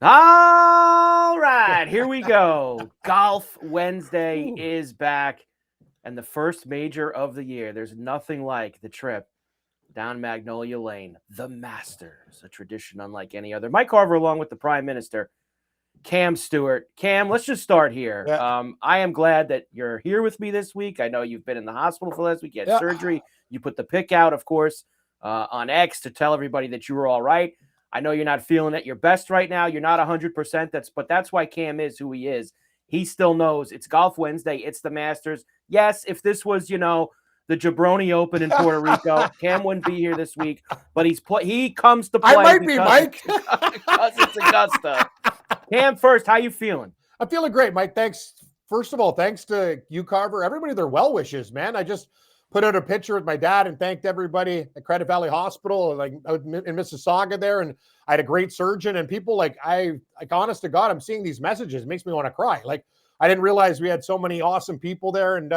All right, here we go. Golf Wednesday Ooh. is back, and the first major of the year. There's nothing like the trip down Magnolia Lane, the Masters, a tradition unlike any other. Mike Carver, along with the Prime Minister, Cam Stewart. Cam, let's just start here. Yeah. I am glad that you're here with me this week. I know you've been in the hospital for last week. You had Yeah. surgery. You put the pic out, of course, on X to tell everybody that you were all right. I know you're not feeling at your best right now. You're not 100%. But that's why Cam is who he is. He still knows it's Golf Wednesday. It's the Masters. Yes, if this was, the Jabroni Open in Puerto Rico, Cam wouldn't be here this week. But he comes to play I might be, Mike. because it's Augusta. Cam, first, how you feeling? I'm feeling great, Mike. Thanks. First of all, thanks to you, Carver. Everybody, their well wishes, man. I just put out a picture with my dad and thanked everybody at Credit Valley Hospital, like out in Mississauga there. And I had a great surgeon and people honest to God, I'm seeing these messages. It makes me want to cry. Like, I didn't realize we had so many awesome people there. And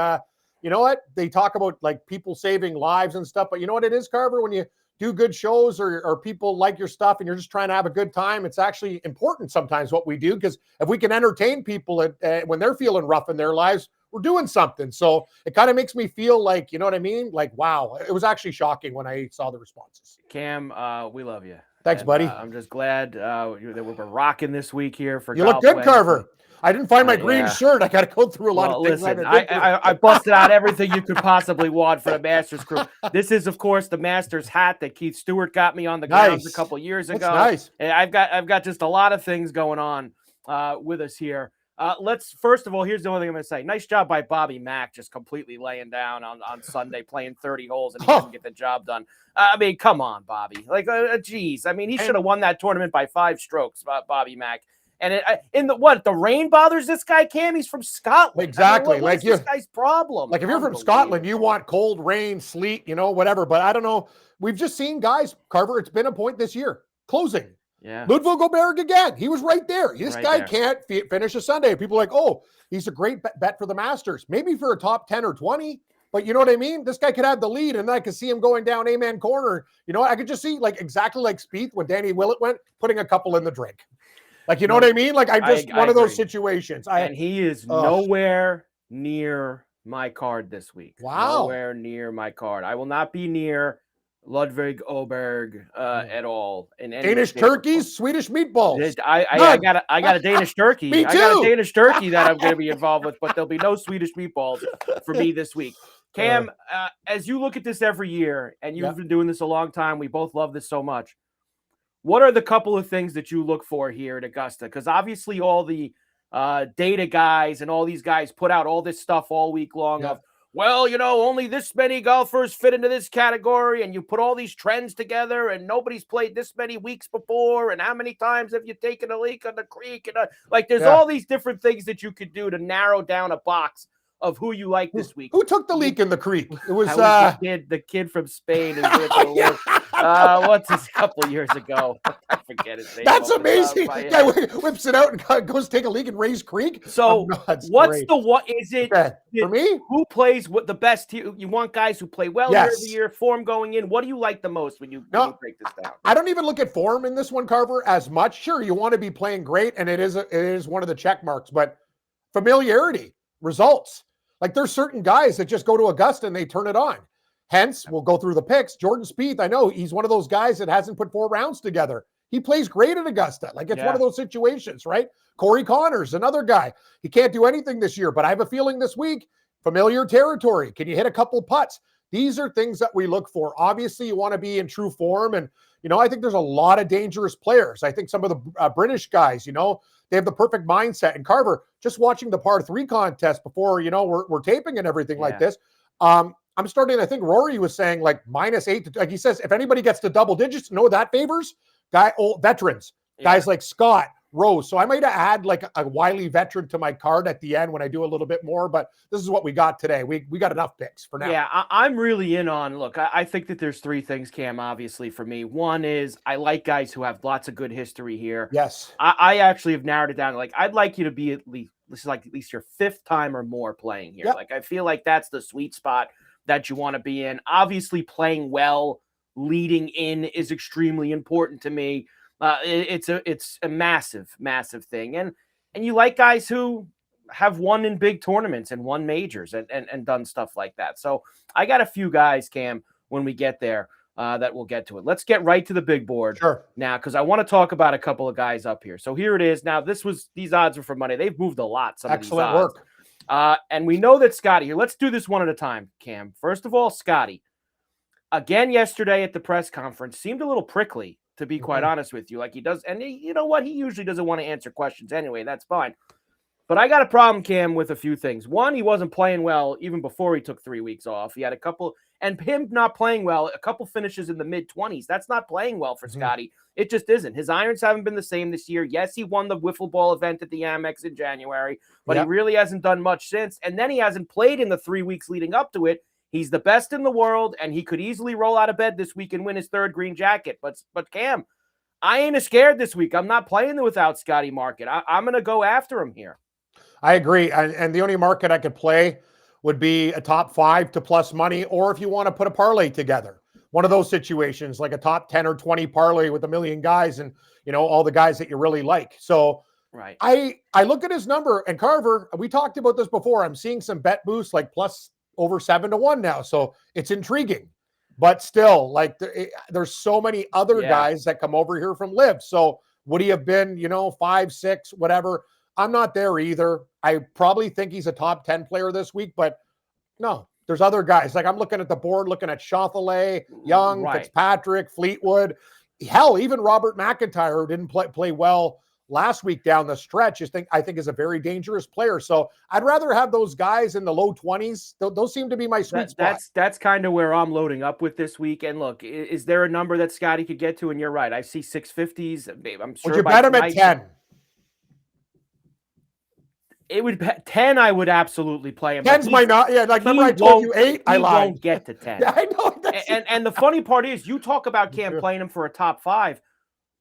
you know what? They talk about like people saving lives and stuff, but you know what it is, Carver? When you do good shows or people like your stuff and you're just trying to have a good time, it's actually important sometimes what we do, because if we can entertain people when they're feeling rough in their lives, we're doing something. So it kind of makes me feel like, you know what I mean? Like, wow, it was actually shocking when I saw the responses. Cam, we love you. Thanks, buddy. I'm just glad that we're rocking this week here for You Golf look good, Wednesday. Carver. I didn't find my green yeah. shirt. I got to go through a lot of things. Listen, I busted out everything you could possibly want for the Masters crew. This is, of course, the Masters hat that Keith Stewart got me on the grounds a couple years ago. That's nice. And I've got just a lot of things going on with us here. Let's first of all, here's the only thing I'm going to say. Nice job by Bobby Mack, just completely laying down on Sunday, playing 30 holes, and he didn't get the job done. I mean, come on, Bobby. Like, geez. I mean, he should have won that tournament by 5 strokes, Bobby Mack. And the rain bothers this guy, Cam? He's from Scotland. Exactly. I mean, what's this guy's problem? Like, if you're from Scotland, you want cold, rain, sleet, whatever. But I don't know. We've just seen guys, Carver, it's been a point this year. Closing. Yeah. Ludwig Goberg again. He was right there. This guy can't finish a Sunday. People are like, oh, he's a great bet for the Masters. Maybe for a top 10 or 20. But you know what I mean? This guy could have the lead, and then I could see him going down Amen corner. You know, I could just see, like, exactly like Spieth when Danny Willett went, putting a couple in the drink. Like, you know what I mean? Like, I'm just one of those situations. And he is nowhere near my card this week. Wow. Nowhere near my card. I will not be near Ludwig Oberg at all. In any Danish turkeys, Swedish meatballs. I got a Danish turkey. Me too. I got a Danish turkey that I'm going to be involved with, but there'll be no Swedish meatballs for me this week. Cam, as you look at this every year, and you've been doing this a long time, we both love this so much. What are the couple of things that you look for here at Augusta? Because obviously all the data guys and all these guys put out all this stuff all week long of, well, only this many golfers fit into this category, and you put all these trends together, and nobody's played this many weeks before, and how many times have you taken a leak on the creek? And there's all these different things that you could do to narrow down a box of who you like this week. Who took the leak in the creek? It was the kid from Spain. What's this, a couple of years ago? I forget his name. That's amazing. Guy whips it out and goes take a leak in Ray's Creek. So what is it for me? Who plays what the best? You want guys who play well year to year, form going in. What do you like the most when you break this down? I don't even look at form in this one, Carver, as much. Sure, you want to be playing great, and it is one of the check marks, but familiarity, results. Like, there's certain guys that just go to Augusta and they turn it on. Hence, we'll go through the picks. Jordan Spieth, I know he's one of those guys that hasn't put 4 rounds together. He plays great at Augusta. Like, it's one of those situations, right? Corey Connors, another guy. He can't do anything this year, but I have a feeling this week, familiar territory. Can you hit a couple putts? These are things that we look for. Obviously, you want to be in true form. And, I think there's a lot of dangerous players. I think some of the British guys, they have the perfect mindset. And Carver, just watching the par 3 contest before, we're taping and everything like this. I'm starting, I think Rory was saying like -8. Like he says, if anybody gets to double digits, that favors old veterans, guys like Scott, Rose. So I might add like a wily veteran to my card at the end when I do a little bit more, but this is what we got today. We got enough picks for now. Yeah, I'm really in on, look, I think that there's 3 things, Cam, obviously for me. One is I like guys who have lots of good history here. Yes. I actually have narrowed it down. Like, I'd like you to be at least your 5th time or more playing here. Like, I feel like that's the sweet spot that you want to be in. Obviously playing well, leading in is extremely important to me. It's a massive, massive thing. And you like guys who have won in big tournaments and won majors and done stuff like that. So I got a few guys, Cam, when we get there that we'll get to it. Let's get right to the big board now, because I want to talk about a couple of guys up here. So here it is. Now, these odds are for money. They've moved a lot. Excellent work. And we know that Scotty here. Let's do this one at a time, Cam. First of all, Scotty, again yesterday at the press conference, seemed a little prickly, to be quite honest with you. Like he does. And you know what? He usually doesn't want to answer questions anyway. That's fine. But I got a problem, Cam, with a few things. One, he wasn't playing well even before he took 3 weeks off. He had a couple, and him not playing well, a couple finishes in the mid-20s. That's not playing well for Scotty. It just isn't. His irons haven't been the same this year. Yes, he won the wiffle ball event at the Amex in January, but he really hasn't done much since. And then he hasn't played in the 3 weeks leading up to it. He's the best in the world, and he could easily roll out of bed this week and win his third green jacket. But Cam, I ain't scared this week. I'm not playing without Scotty Market. I'm going to go after him here. I agree. And the only market I could play would be a top 5 to plus money, or if you want to put a parlay together, one of those situations, like a top 10 or 20 parlay with a million guys and, all the guys that you really like. So I look at his number, and Carver, we talked about this before. I'm seeing some bet boosts like plus over 7-1 now. So it's intriguing, but still, like there's so many other guys that come over here from Live. So would he have been, 5, 6, whatever? I'm not there either. I probably think he's a top 10 player this week, but no, there's other guys. Like I'm looking at the board, looking at Schauffele, Young, Fitzpatrick, Fleetwood. Hell, even Robert McIntyre, who didn't play well last week down the stretch, I think is a very dangerous player. So I'd rather have those guys in the low 20s. Those seem to be my sweet spot. That's kind of where I'm loading up with this week. And look, is there a number that Scotty could get to? And you're right. I see 650s. I'm sure. Would you bet him at 10? It would 10. I would absolutely play him. 10's my not. Yeah, like remember I told you 8. I lied. He won't get to 10. Yeah, I know. And the funny part is, you talk about Cam playing him for a top 5.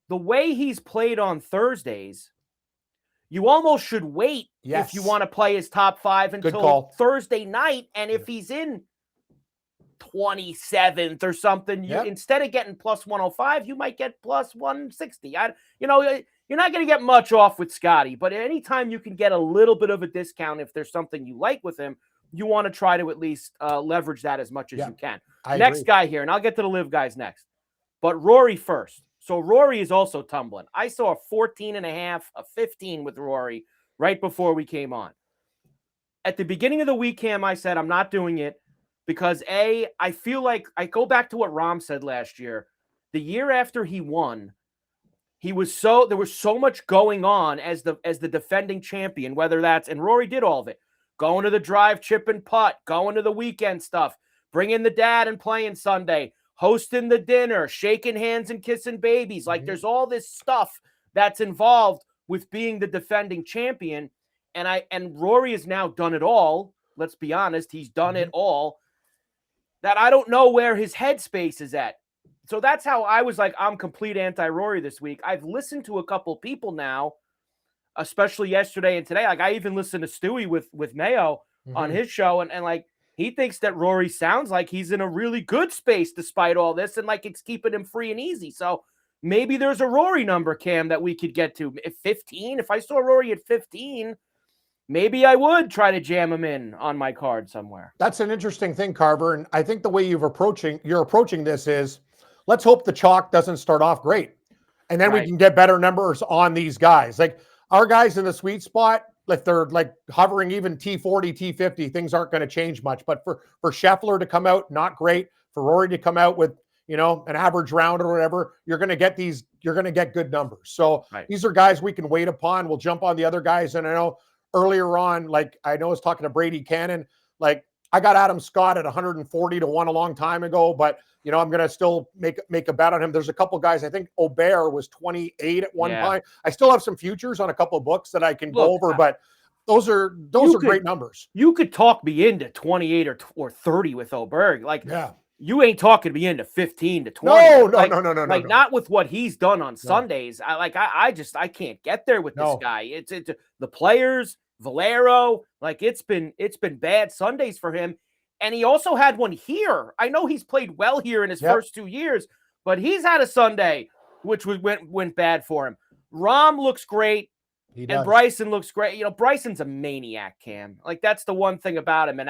The way he's played on Thursdays, you almost should wait if you want to play his top 5 until Thursday night. And if he's in 27th or something, instead of getting plus 105, you might get plus 160. You're not going to get much off with Scotty, but anytime you can get a little bit of a discount if there's something you like with him, you want to try to at least leverage that as much as you can. Next guy here, and I'll get to the Live guys next, but Rory first. So Rory is also tumbling. I saw a 14.5, a 15 with Rory right before we came on. At the beginning of the week, Cam, I said I'm not doing it because I feel like I go back to what Rahm said last year. The year after he won, there was so much going on as the defending champion, whether that's, and Rory did all of it, going to the drive, chip and putt, going to the weekend stuff, bringing the dad and playing Sunday, hosting the dinner, shaking hands and kissing babies. Like there's all this stuff that's involved with being the defending champion. And Rory has now done it all. Let's be honest. He's done it all. That I don't know where his headspace is at. So that's how I was like, I'm complete anti-Rory this week. I've listened to a couple people now, especially yesterday and today. Like I even listened to Stewie with Mayo on his show. And like, he thinks that Rory sounds like he's in a really good space despite all this. And like, it's keeping him free and easy. So maybe there's a Rory number, Cam, that we could get to. If 15, if I saw Rory at 15, maybe I would try to jam him in on my card somewhere. That's an interesting thing, Carver. And I think the way you're approaching this is, let's hope the chalk doesn't start off great. And then we can get better numbers on these guys. Like our guys in the sweet spot, if they're like hovering even T40, T50, things aren't going to change much. But for Scheffler to come out, not great. For Rory to come out with, an average round or whatever, you're going to get good numbers. So these are guys we can wait upon. We'll jump on the other guys. And I know earlier on, like I know I was talking to Brady Cannon, like I got Adam Scott at 140 to 1 a long time ago, but I'm going to still make a bet on him. There's a couple guys. I think Aubert was 28 at one point. I still have some futures on a couple of books that I can go over, but those are great numbers. You could talk me into 28 or 30 with Aubert. You ain't talking me into 15 to 20. No. Like not with what he's done on Sundays. I can't get there with this guy. It's the players, Valero, like it's been bad Sundays for him. And he also had one here. I know he's played well here in his first 2 years, but he's had a Sunday which went bad for him. Rahm looks great. He And does. Bryson looks great. Bryson's a maniac, Cam. Like, that's the one thing about him.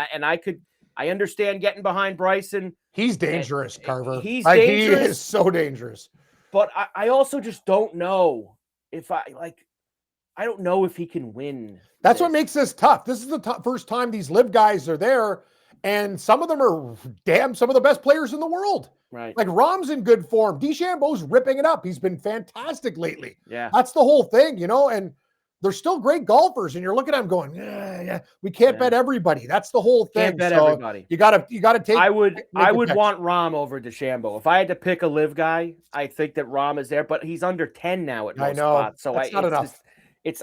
I understand getting behind Bryson. He's dangerous, Carver. He's like, dangerous. He is so dangerous. But I also just don't know if I don't know if he can win. That's what makes this tough. This is the first time these live guys are there, and some of them are some of the best players in the world. Right. Like Rahm's in good form. DeChambeau's ripping it up. He's been fantastic lately. Yeah. That's the whole thing, and they're still great golfers. And you're looking at them going, yeah, we can't bet everybody. That's the whole thing. Can't bet everybody. You gotta take. I would want Rahm over DeChambeau. If I had to pick a live guy, I think that Rahm is there, but he's under 10 now at most spots. So that's not enough.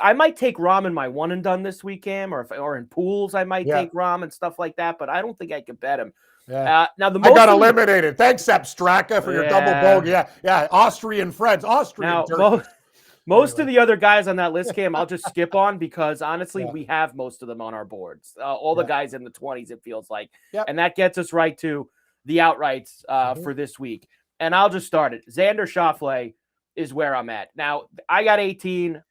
I might take Rahm in my one and done this week, Cam, or in pools I might take Rahm and stuff like that, but I don't think I could bet him. Yeah. Now I got eliminated. Thanks, Sepp Straka, for your double bogey. Yeah. Austrian friends. Austrian. Now, most of the other guys on that list, Cam, I'll just skip on because honestly, we have most of them on our boards. All the guys in the 20s, it feels like. Yep. And that gets us right to the outrights for this week. And I'll just start it. Xander Schauffele is where I'm at. Now, I got 18.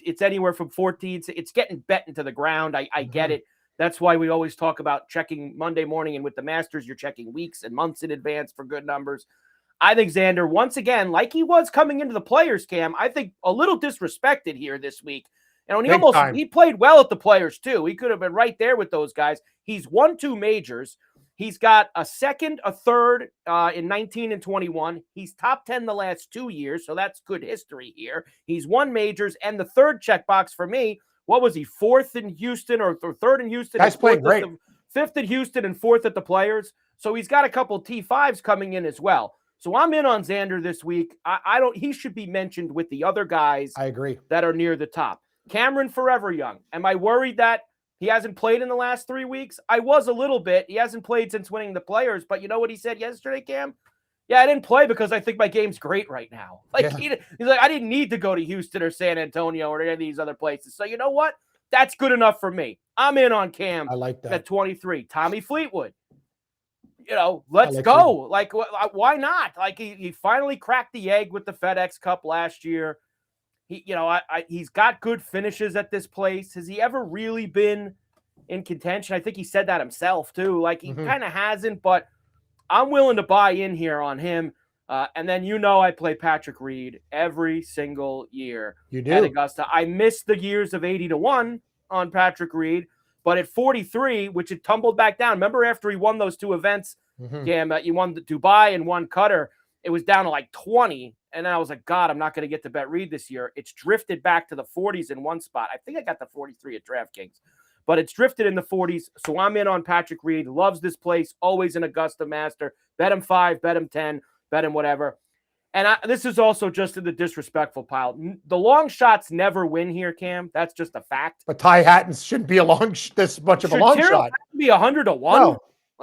It's anywhere from 14. It's getting bet into the ground. I get it. That's why we always talk about checking Monday morning, and with the Masters, you're checking weeks and months in advance for good numbers. I think Xander, once again, like he was coming into the Players, Cam, I think a little disrespected here this week. And he played well at the Players too. He could have been right there with those guys. He's won 2 majors. He's got a second, a third in 19 and 21. He's top 10 the last 2 years, so that's good history here. He's won majors, and the third checkbox for me, what was he, 4th in Houston or third in Houston? Guy's playing great. 5th at Houston and 4th at the Players. So he's got a couple T5s coming in as well. So I'm in on Xander this week. He should be mentioned with the other guys. I agree. That are near the top. Cameron Forever Young. Am I worried that he hasn't played in the last 3 weeks? I was a little bit. He hasn't played since winning the Players, but you know what he said yesterday, Cam? Yeah, I didn't play because I think my game's great right now. He's like, I didn't need to go to Houston or San Antonio or any of these other places. So you know what? That's good enough for me. I'm in on Cam. I like that. At 23. Tommy Fleetwood. Let's go. Why not? He finally cracked the egg with the FedEx Cup last year. He's got good finishes at this place. Has he ever really been in contention? I think he said that himself too. He kind of hasn't, but I'm willing to buy in here on him. And then I play Patrick Reed every single year. You do. At Augusta. I missed the years of 80-1 on Patrick Reed, but at 43, which it tumbled back down. Remember after he won those 2 events, he won the Dubai and won Qatar, it was down to 20. And then I was like, God, I'm not going to get to bet Reed this year. It's drifted back to the 40s in one spot. I think I got the 43 at DraftKings, but it's drifted in the 40s. So I'm in on Patrick Reed. Loves this place. Always an Augusta master. Bet him 5, bet him 10, bet him whatever. And this is also just in the disrespectful pile. The long shots never win here, Cam. That's just a fact. But Ty Hatton shouldn't be this much of a long shot. Be 100-1. No.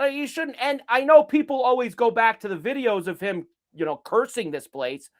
He shouldn't. And I know people always go back to the videos of him, cursing this place.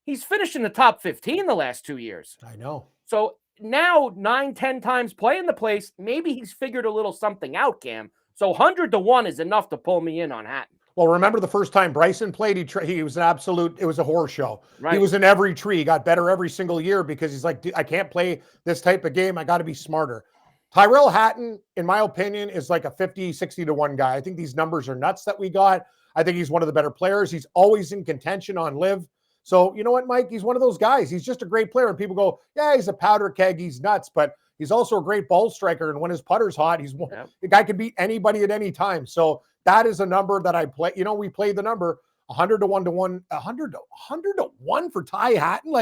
He's finished in the top 15 the last 2 years. I know. So now 9-10 times playing the place, maybe he's figured a little something out, Cam. So 100-1 is enough to pull me in on Hatton. Well, remember the first time Bryson played, he was it was a horror show. Right. He was in every tree. He got better every single year because he's like, I can't play this type of game. I got to be smarter. Tyrell Hatton, in my opinion, is like a 50-60-1 guy. I think these numbers are nuts that we got. I think he's one of the better players. He's always in contention on live. So you know what, Mike? He's one of those guys. He's just a great player. And people go, yeah, he's a powder keg. He's nuts. But he's also a great ball striker. And when his putter's hot, the guy can beat anybody at any time. So that is a number that I play. We played the number 100-1 to 100-1 for Ty Hatton.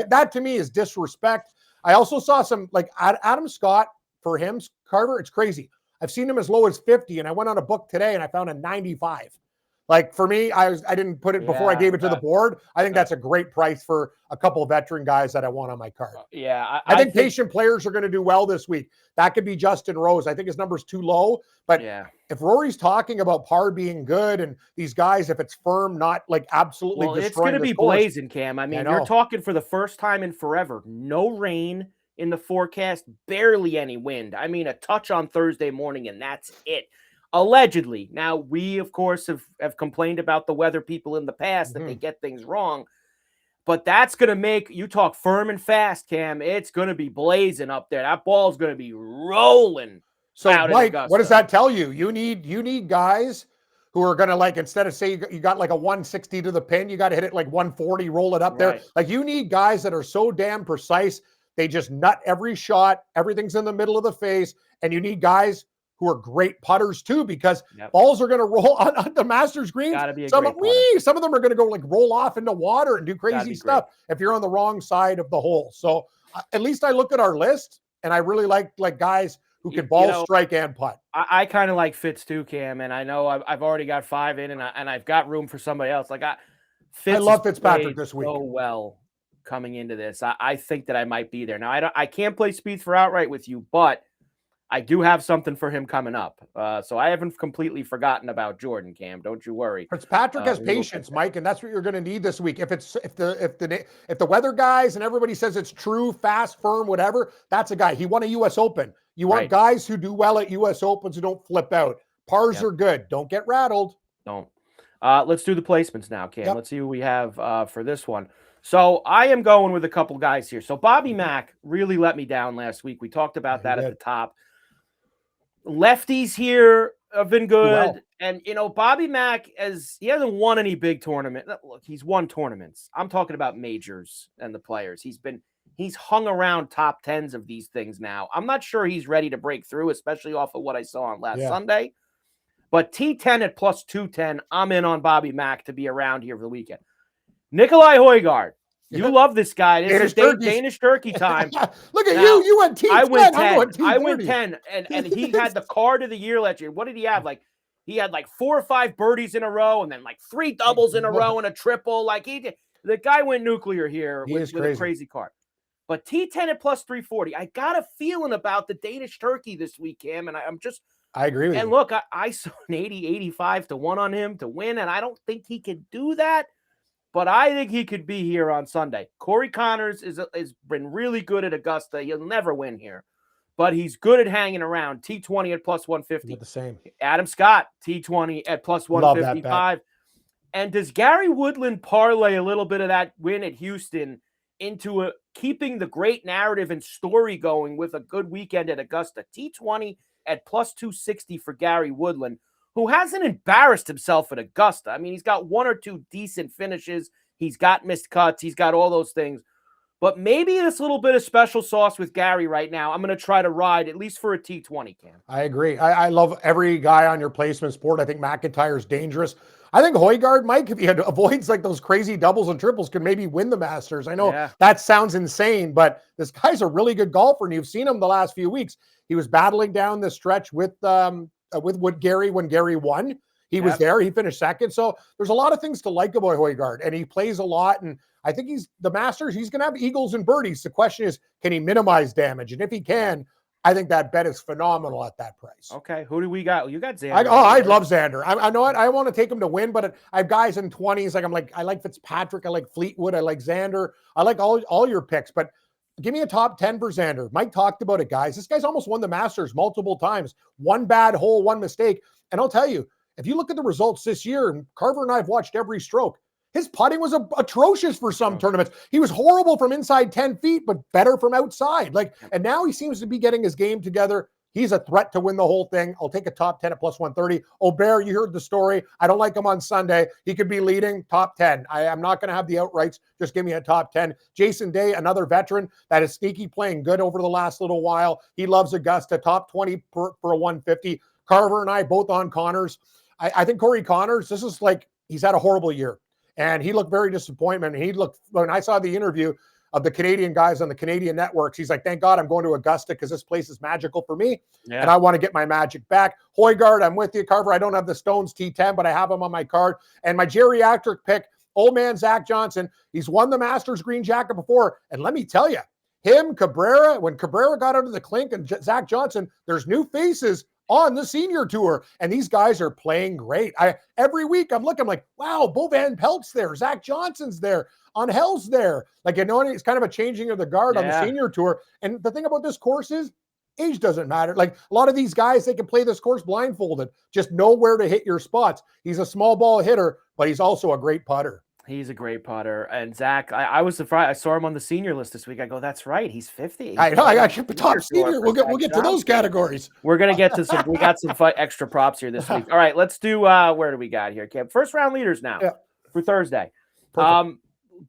That to me is disrespect. I also saw some Adam Scott for him, Carver. It's crazy. I've seen him as low as 50, and I went on a book today and I found a 95. For me, I didn't put it before I gave it to the board. I think that's a great price for a couple of veteran guys that I want on my card. I think patient players are going to do well this week. That could be Justin Rose. I think his number's too low. But if Rory's talking about par being good and these guys, if it's firm, not absolutely destroying it's going to be course, blazing, Cam. I mean, you're talking for the first time in forever. No rain in the forecast, barely any wind. I mean, a touch on Thursday morning, and that's it. Allegedly. Now, we, of course, have complained about the weather people in the past that they get things wrong. But that's going to make you talk firm and fast, Cam. It's going to be blazing up there. That ball's going to be rolling. So, out in Mike, what does Augusta. that tell you? You need guys who are going to, like, instead of say you got like a 160 to the pin, you got to hit it like 140, roll it up there. Right. Like, you need guys that are so damn precise. They just nut every shot. Everything's in the middle of the face. And you need guys who are great putters too, because balls are going to roll on the Masters greens. Gotta be a some, great putter. some of them are going to go like roll off into water and do crazy stuff great. if you're on the wrong side of the hole. So at least I look at our list and I really like guys who can ball strike and putt. I kind of like Fitz too, Cam, and I know I've already got 5 in, and I've got room for somebody else. Like I love Fitzpatrick this week so well coming into this. I think that I might be there. Now I can't play Spieth for outright with you, but I do have something for him coming up. So I haven't completely forgotten about Jordan, Cam. Don't you worry. Fitzpatrick has patience, Mike, and that's what you're going to need this week. If the weather guys and everybody says it's true, fast, firm, whatever, that's a guy. He won a U.S. Open. You want guys who do well at U.S. Opens who don't flip out. Pars are good. Don't get rattled. Don't. Let's do the placements now, Cam. Let's see who we have for this one. So I am going with a couple guys here. So Bobby Mack really let me down last week. We talked about that at the top. Lefties here have been good. And, Bobby Mack, he hasn't won any big tournament. Look, he's won tournaments. I'm talking about majors and the players. He's hung around top 10s of these things now. I'm not sure he's ready to break through, especially off of what I saw on last Sunday. But T10 at plus 210, I'm in on Bobby Mack to be around here for the weekend. Nikolai Højgaard. You love this guy. This is Danish turkey time. Look at you. You went T10. I went 10. I went 10. And he had the card of the year last year. What did he have? He had 4 or 5 birdies in a row and then 3 doubles in a row and a triple. The guy went nuclear here with a crazy card. But T10 at plus 340. I got a feeling about the Danish turkey this week, Cam, and I agree with you. And look, I saw an 85 to 1 on him to win, and I don't think he can do that. But I think he could be here on Sunday. Corey Connors has been really good at Augusta. He'll never win here. But he's good at hanging around. T20 at plus 150. The same. Adam Scott, T20 at plus 155. And does Gary Woodland parlay a little bit of that win at Houston into keeping the great narrative and story going with a good weekend at Augusta? T20 at plus 260 for Gary Woodland, who hasn't embarrassed himself at Augusta. I mean, he's got 1 or 2 decent finishes. He's got missed cuts. He's got all those things. But maybe this little bit of special sauce with Gary right now, I'm going to try to ride at least for a T20, Cam. I agree. I love every guy on your placement board. I think McIntyre's dangerous. I think Højgaard, Mike, if he avoids those crazy doubles and triples, could maybe win the Masters. I know that sounds insane, but this guy's a really good golfer, and you've seen him the last few weeks. He was battling down the stretch with Gary when Gary won. He was there. He finished second. So there's a lot of things to like about Højgaard, and he plays a lot. And I think the Masters, he's going to have eagles and birdies. The question is, can he minimize damage? And if he can, I think that bet is phenomenal at that price. Okay, who do we got? You got Xander. I love Xander. I know what I want to take him to win, but I have guys in 20s. I like Fitzpatrick. I like Fleetwood. I like Xander. I like all your picks, but give me a top 10 for Xander. Mike talked about it, guys. This guy's almost won the Masters multiple times. One bad hole, one mistake. And I'll tell you, if you look at the results this year, and Carver and I have watched every stroke, his putting was atrocious for some tournaments. He was horrible from inside 10 feet, but better from outside. And now he seems to be getting his game together. He's a threat to win the whole thing. I'll take a top 10 at plus 130. Aubert, you heard the story. I don't like him on Sunday. He could be leading top 10. I'm not going to have the outrights. Just give me a top 10. Jason Day, another veteran that is sneaky playing good over the last little while. He loves Augusta, top 20 for a 150. Carver and I both on Connors. I think Corey Connors, this is he's had a horrible year. And he looked very disappointed. When I saw the interview of the Canadian guys on the Canadian networks, he's like, thank God I'm going to Augusta because this place is magical for me. Yeah. And I want to get my magic back. Højgaard, I'm with you, Carver. I don't have the Stones T10, but I have him on my card. And my geriatric pick, old man Zach Johnson, he's won the Masters green jacket before. And let me tell you, Cabrera, when Cabrera got out of the clink and Zach Johnson, there's new faces on the senior tour, and these guys are playing great. Every week I'm looking like, wow, Bo Van Pelt's there, Zach Johnson's there, Angel's there. It's kind of a changing of the guard on the senior tour. And the thing about this course is age doesn't matter. A lot of these guys, they can play this course blindfolded, just know where to hit your spots. He's a small ball hitter, but he's also a great putter. He's a great putter. And Zach, I was surprised. I saw him on the senior list this week. I go, that's right. He's 50. I know. I got keep the top senior. We'll get to those categories. We're gonna get to some. We got some extra props here this week. All right, let's do. Where do we got here, Cam? First round leaders now for Thursday.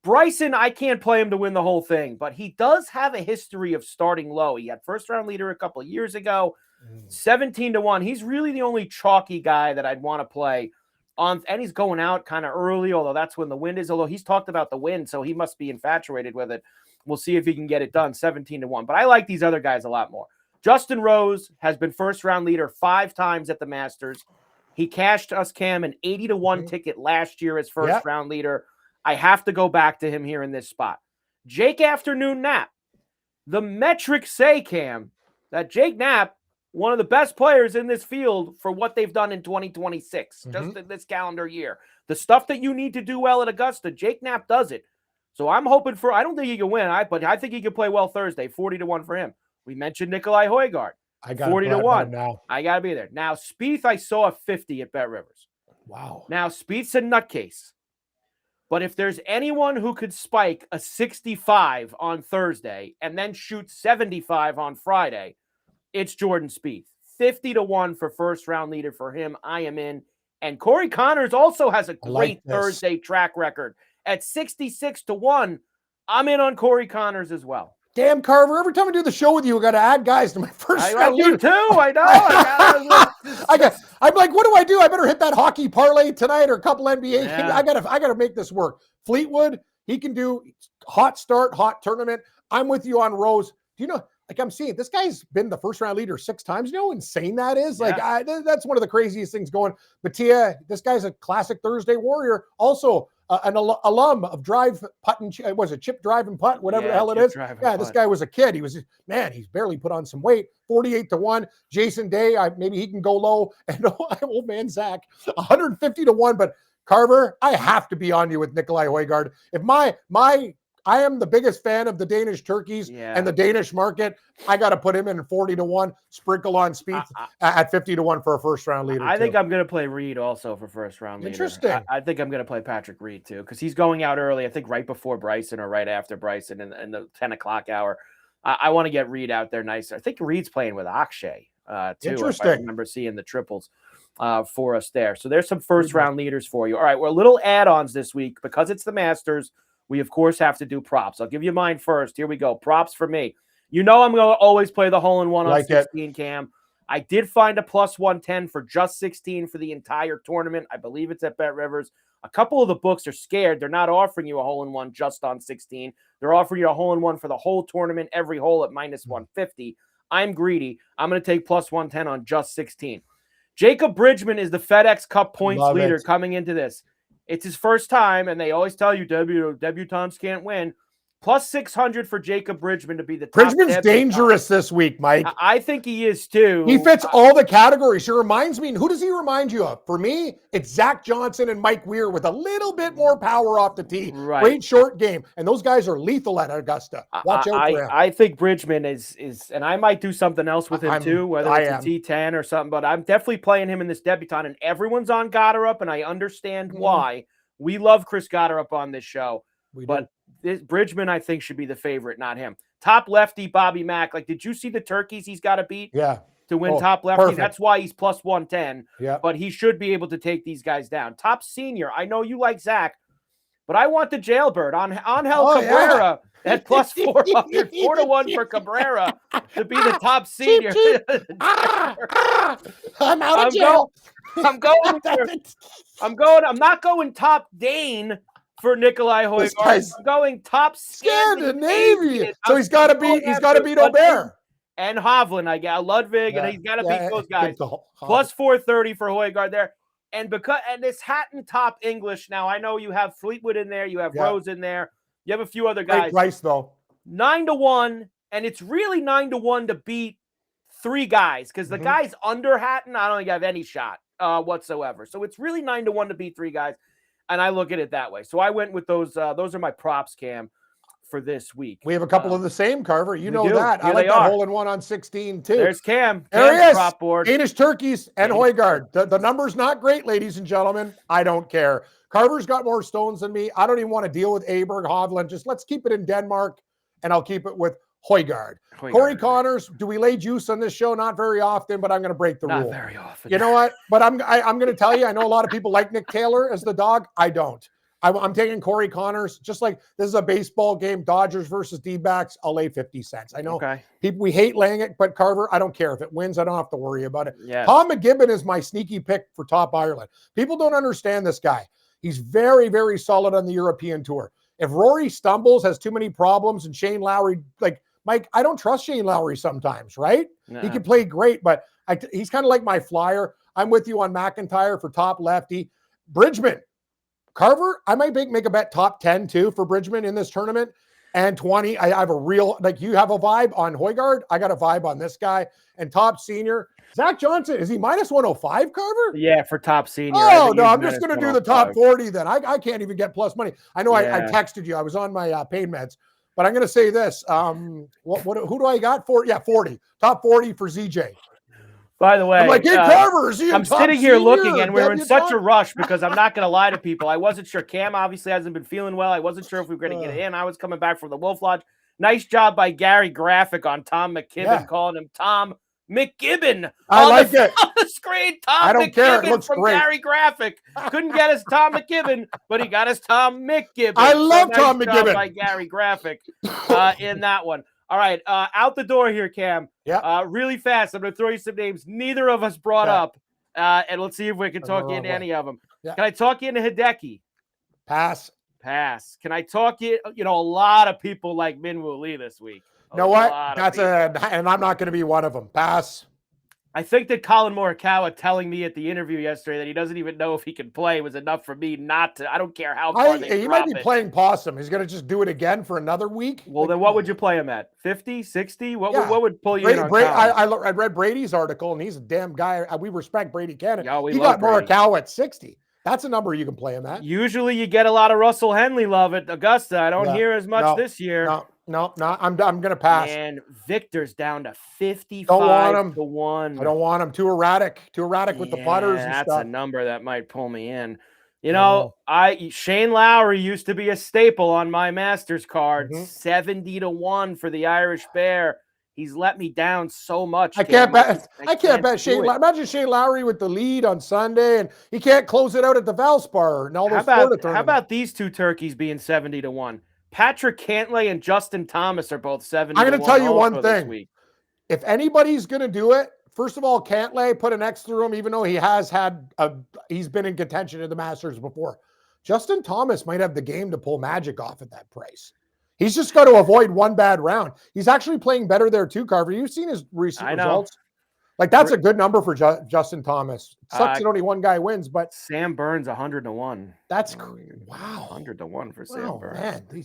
Bryson, I can't play him to win the whole thing, but he does have a history of starting low. He had first round leader a couple of years ago, 17-1. He's really the only chalky guy that I'd want to play on, and he's going out kind of early, although that's when the wind is. Although he's talked about the wind, so he must be infatuated with it. We'll see if he can get it done, 17-1. But I like these other guys a lot more. Justin Rose has been first round leader 5 times at the Masters. He cashed us, Cam, an 80-1 ticket last year as first round leader. I have to go back to him here in this spot. Jake Afternoon Knapp. The metrics say, Cam, that Jake Knapp, one of the best players in this field for what they've done in 2026, just in this calendar year. The stuff that you need to do well at Augusta, Jake Knapp does it. So I'm hoping for, I don't think he can win, but I think he can play well Thursday, 40-1 for him. We mentioned Nikolai Højgaard, 40-1. Now. I got to be there. Now, Spieth, I saw a 50 at Bet Rivers. Wow. Now, Spieth's a nutcase. But if there's anyone who could spike a 65 on Thursday and then shoot 75 on Friday, it's Jordan Spieth. 50-1 for first round leader for him. I am in. And Corey Connors also has a great Thursday track record. At 66-1, I'm in on Corey Connors as well. Damn, Carver, every time I do the show with you, I got to add guys to my first round leader. You too, I know. I'm like, what do I do? I better hit that hockey parlay tonight or a couple NBA. Yeah. I gotta make this work. Fleetwood, he can do hot start, hot tournament. I'm with you on Rose. Do you know, like I'm seeing, this guy's been the first round leader 6 times. You know how insane that is? Like, that's one of the craziest things going. Batia, this guy's a classic Thursday warrior. Also, an alum of drive putt and was it chip drive and putt, whatever the hell it is. This guy was a kid. He was, man, he's barely put on some weight. 48-1. Jason Day, maybe he can go low. And old man Zach, 150-1. But Carver, I have to be on you with Nikolai Højgaard. If I am the biggest fan of the Danish turkeys and the Danish market. I got to put him in 40-1, sprinkle on Spieth at 50-1 for a first round leader. I think I'm going to play Reed also for first round leader. Interesting. I think I'm going to play Patrick Reed too, because he's going out early. I think right before Bryson or right after Bryson in the 10 o'clock hour. I want to get Reed out there nicer. I think Reed's playing with Akshay too. Interesting. I remember seeing the triples for us there. So there's some first round leaders for you. All right, we're a little add-ons this week because it's the Masters. We, of course, have to do props. I'll give you mine first. Here we go. Props for me. You know I'm going to always play the hole-in-one on 16, Cam. I did find a plus 110 for just 16 for the entire tournament. I believe it's at Bet Rivers. A couple of the books are scared. They're not offering you a hole-in-one just on 16. They're offering you a hole-in-one for the whole tournament, every hole at minus 150. I'm greedy. I'm going to take plus 110 on just 16. Jacob Bridgman is the FedEx Cup points leader coming into this. It's his first time, and they always tell you debutantes can't win. Plus 600 for Jacob Bridgman to be the top. Bridgman's dangerous this week, Mike. I think he is too. He fits all the categories. He reminds me, who does he remind you of? For me, it's Zach Johnson and Mike Weir with a little bit more power off the tee. Right. Great short game. And those guys are lethal at Augusta. Watch out for him. I think Bridgman is, and I might do something else with him too, whether it's a T10 or something, but I'm definitely playing him in this debutante, and everyone's on Goddard, and I understand why. We love Chris Goddard on this show, but this Bridgman, I think, should be the favorite, not him. Top lefty, Bobby Mack. Like, did you see the turkeys he's got to beat to win top lefty? Perfect. That's why he's plus 110, but he should be able to take these guys down. Top senior, I know you like Zach, but I want the jailbird on Angel Cabrera at plus 400, 4-1 for Cabrera to be the top senior. I'm out of jail. I'm not going top Dane for Nikolai Højgaard. I'm going top Scandinavian. So he's got to beat Aubert and Hovland. I got Ludwig, and he's got to beat those guys. Plus 430 for Højgaard there. And this Hatton top English. Now I know you have Fleetwood in there, you have Rose in there, you have a few other guys. Great price though. 9-1, and it's really 9-1 to beat 3 guys because the guys under Hatton, I don't think have any shot whatsoever. So it's really 9-1 to beat 3 guys, and I look at it that way. So I went with those. Those are my props, Cam, for this week. We have a couple of the same, Carver. You know that. I like that hole-in-one on 16 too. There's Cam. There he is. Prop board. Danish turkeys and Højgaard. The number's not great, ladies and gentlemen. I don't care. Carver's got more stones than me. I don't even want to deal with Aberg, Hovland. Just let's keep it in Denmark, and I'll keep it with Højgaard. Corey Connors, do we lay juice on this show? Not very often, but I'm going to break the rule. Not very often. You know what? But I'm going to tell you, I know a lot of people like Nick Taylor as the dog. I don't. I'm taking Corey Connors. Just like this is a baseball game, Dodgers versus D-backs. I'll lay 50 cents. I know people, we hate laying it, but Carver, I don't care. If it wins, I don't have to worry about it. Yes. Tom McGibbon is my sneaky pick for top Ireland. People don't understand this guy. He's very, very solid on the European tour. If Rory stumbles, has too many problems, and Shane Lowry, like Mike, I don't trust Shane Lowry sometimes, right? Nah. He can play great, but he's kind of like my flyer. I'm with you on McIntyre for top lefty. Bridgman. Carver, I might make a bet top 10 too for Bridgman in this tournament, and 20. I have a real, like, you have a vibe on Højgaard. I got a vibe on this guy. And top senior, Zach Johnson, is he minus 105, Carver? Yeah, for top senior. Oh, no, I'm just going to do the top 40 then. I can't even get plus money. I know I texted you. I was on my pain meds, but I'm going to say this. Who do I got? 40. Yeah, 40. Top 40 for ZJ. By the way, I'm like, hey, Carver, I'm sitting here looking, and we're in such a rush because I'm not going to lie to people. I wasn't sure. Cam obviously hasn't been feeling well. I wasn't sure if we were going to get in. I was coming back from the Wolf Lodge. Nice job by Gary Graphic on Tom McKibben, calling him Tom McGibbon. I like it. On the screen, Tom I don't McGibbon care. It looks from great. Gary Graphic. Couldn't get us Tom McGibbon, but he got us Tom McGibbon. I love Tom job McGibbon. By Gary Graphic in that one. All right, out the door here, Cam. Yeah. Really fast. I'm going to throw you some names neither of us brought up, and let's see if we can talk you into any of them. Yeah. Can I talk you into Hideki? Pass. Can I talk you? You know, a lot of people like Minwoo Lee this week. You know what? And I'm not going to be one of them. Pass. I think that Colin Morikawa telling me at the interview yesterday that he doesn't even know if he can play was enough for me not to. I don't care how far they he might be playing possum. He's going to just do it again for another week. Well, then what would you play him at? 50, 60? What would pull you in on I read Brady's article, and he's a damn guy. We respect Brady Cannon. He got Morikawa at 60. That's a number you can play him at. Usually you get a lot of Russell Henley love at Augusta. I don't hear as much this year. No. I'm going to pass. And Victor's down to 55 to 1. I don't want him. Too erratic with the putters and that's stuff. A number that might pull me in. You know, Shane Lowry used to be a staple on my Masters card. 70 to 1 for the Irish Bear. He's let me down so much. I can't bet Shane. Imagine Shane Lowry with the lead on Sunday, and he can't close it out at the Valspar and all those Florida tournaments. How about these two turkeys being 70 to 1? Patrick Cantlay and Justin Thomas are both 70 to 1. I'm going to tell you one thing. If anybody's going to do it, first of all, Cantlay, put an X through him, even though he's been in contention at the Masters before. Justin Thomas might have the game to pull magic off at that price. He's just got to avoid one bad round. He's actually playing better there too, Carver. You've seen his recent results. Like, that's a good number for Justin Thomas. Sucks that only one guy wins, but Sam Burns 100 to 1. That's wow. 100 to 1 for Sam Burns. Man,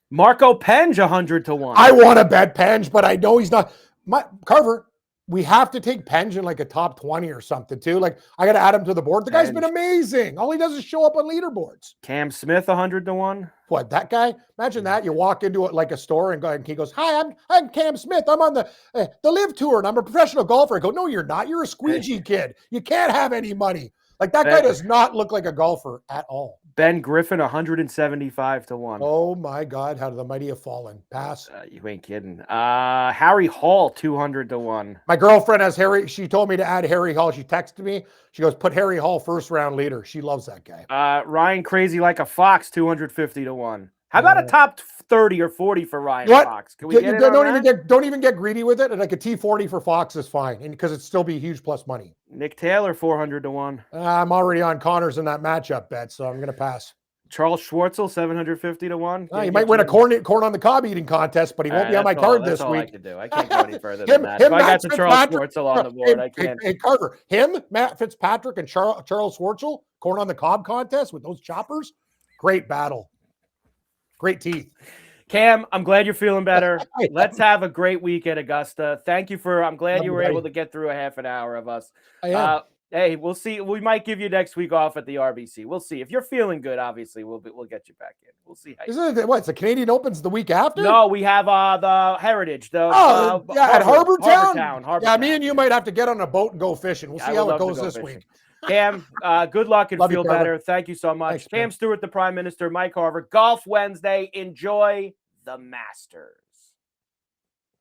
Marco Penge 100 to 1. I want to bet Penge, but I know he's not. Carver, we have to take Penge in like a top 20 or something too. Like, I got to add him to the board. The guy's been amazing. All he does is show up on leaderboards. Cam Smith 100 to 1. What, that guy? Imagine that. You walk into it like a store and he goes, "Hi, I'm Cam Smith. I'm on the Live Tour and I'm a professional golfer." I go, "No, you're not. You're a squeegee kid. You can't have any money." Like, that guy does not look like a golfer at all. Ben Griffin 175 to 1. Oh my God, how the mighty have fallen. Pass. You ain't kidding. Harry Hall 200 to 1. My girlfriend has Harry. She told me to add Harry Hall. She texted me. She goes, "Put Harry Hall first round leader." She loves that guy. Ryan Crazy Like a Fox 250 to 1. How about a top 30 or 40 for Ryan Fox? Can we get don't even get greedy with it. Like a T40 for Fox is fine, and because it'd still be huge plus money. Nick Taylor 400 to 1. I'm already on Connors in that matchup bet, so I'm going to pass. Charles Schwartzel 750 to 1. He might win a corn on the cob eating contest, but he won't be on my card this week. I can do. I can't go any further than that. If I got the Charles Schwartzel on the board, I can't. Hey, Carver, Matt Fitzpatrick, and Charles Schwartzel, corn on the cob contest with those choppers. Great battle. Great teeth. Cam, I'm glad you're feeling better. Let's have a great week at Augusta. Thank you I'm glad you were able to get through a half an hour of us. I am. Hey, we'll see. We might give you next week off at the RBC. We'll see. If you're feeling good, obviously, we'll get you back in. We'll see. Isn't it it's the Canadian Open's the week after? No, we have the Heritage. At Harbortown. Yeah, me and you might have to get on a boat and go fishing. We'll see how it goes this week. Cam, good luck and Love you, feel Carver. better. Thank you so much. Thanks, Cam man. Stewart, the Prime Minister, Mike Carver. Golf Wednesday. Enjoy the Masters.